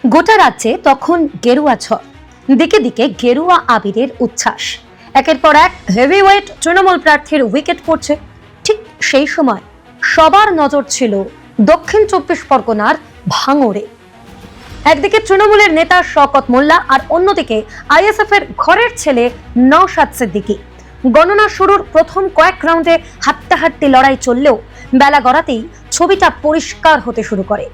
গোটা রাজ্যে তখন গেরুয়া ঝড়, দিকে দিকে গেরুয়া আবিরের উচ্ছ্বাস। একের পর এক হেভিওয়েট তৃণমূল প্রার্থীর উইকেট পড়ছে। ঠিক সেই সময় সবার নজর ছিল দক্ষিণ 24 পরগনার ভাঙড়ে। একদিকে তৃণমূলের নেতা শওকত মোল্লা আর অন্যদিকে আইএসএফ এর ঘরের ছেলে নওশাদ সিদ্দিকী। গণনা শুরুর প্রথম কয়েক রাউন্ডে হাড্ডাহাড্ডি লড়াই চললেও বেলা গড়াতেই ছবিটা পরিষ্কার হতে শুরু করে।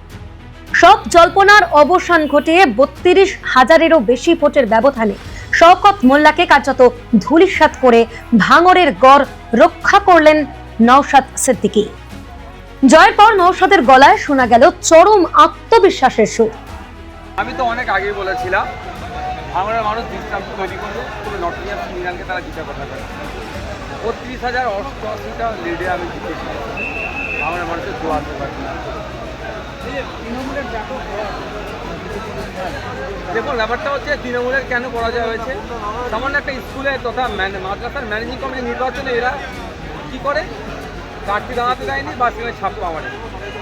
সব জল্পনার অবসান ঘটিয়ে 32,000-এরও বেশি ভোটের ব্যবধানে শওকত মোল্লাকে কার্যত ধূলিসাৎ করে ভাঙড়ের গড় রক্ষা করলেন নওশাদ সিদ্দিকী। জয়ের পর নওশাদের গলায় শোনা গেল চরম আত্মবিশ্বাসের সুর। আমি তো অনেক আগেই বলেছিলাম ভাঙড়ের মানুষ দৃষ্টান্ত তৈরি করবে, তবে নর্থ ইন্ডিয়ান সিগন্যালকে তারা জিতে কথা বলে 32,088টা লিডে আমি জিতেছি। ভাঙড়ের মানুষের দোয়া আসতে পারি। দেখুন, ব্যাপারটা হচ্ছে তৃণমূলের কেন পরাজয় হয়েছে। সামান্য একটা স্কুলে তথা মাদ্রাসার ম্যানেজিং কমিটি নির্বাচনে এরা কী করে প্রার্থী দাঁড়াতে দেয়নি বা সেখানে ছাপ্পা মারে।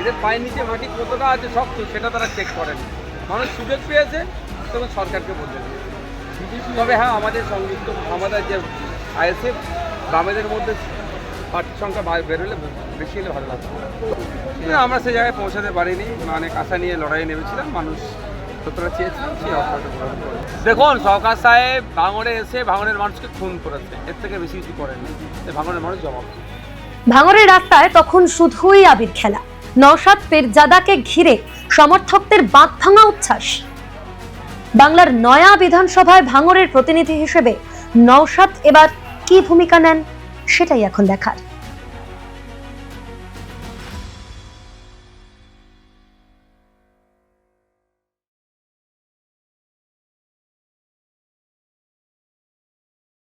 এদের পায়ের নিচে মাটি কতটা আছে শক্ত সেটা তারা চেক করেনি। মানুষ সুযোগ পেয়েছে তখন সরকারকে বদলে দিয়েছে। তবে হ্যাঁ, আমাদের সংযুক্ত আমাদের যে আইএসএফ গ্রামেদের মধ্যে প্রার্থীর সংখ্যা বেরোলে বেশি হলে ভালো লাগতো। কিন্তু আমরা সে জায়গায় পৌঁছাতে পারিনি। অনেক আশা নিয়ে লড়াই নেমেছিলাম, মানুষ যতটা চেয়েছিলাম সেই অফারটা পূরণ করে। দেখুন, সরকার সাহেব ভাঙড়ে এসে ভাঙড়ের মানুষকে খুন করেছে, এর থেকে বেশি কিছু করেনি। ভাঙড়ের মানুষ জবাব। ভাঙড়ের রাস্তায় তখন শুধুই আবির খেলা। নওশাদ পীরজাদাকে ঘিরে সমর্থকদের বাঁধ ভাঙা উচ্ছ্বাস। বাংলার নয়া বিধানসভায় ভাঙড়ের প্রতিনিধি হিসেবে নওশাদ এবার কি ভূমিকা নেন সেটাই এখন দেখার।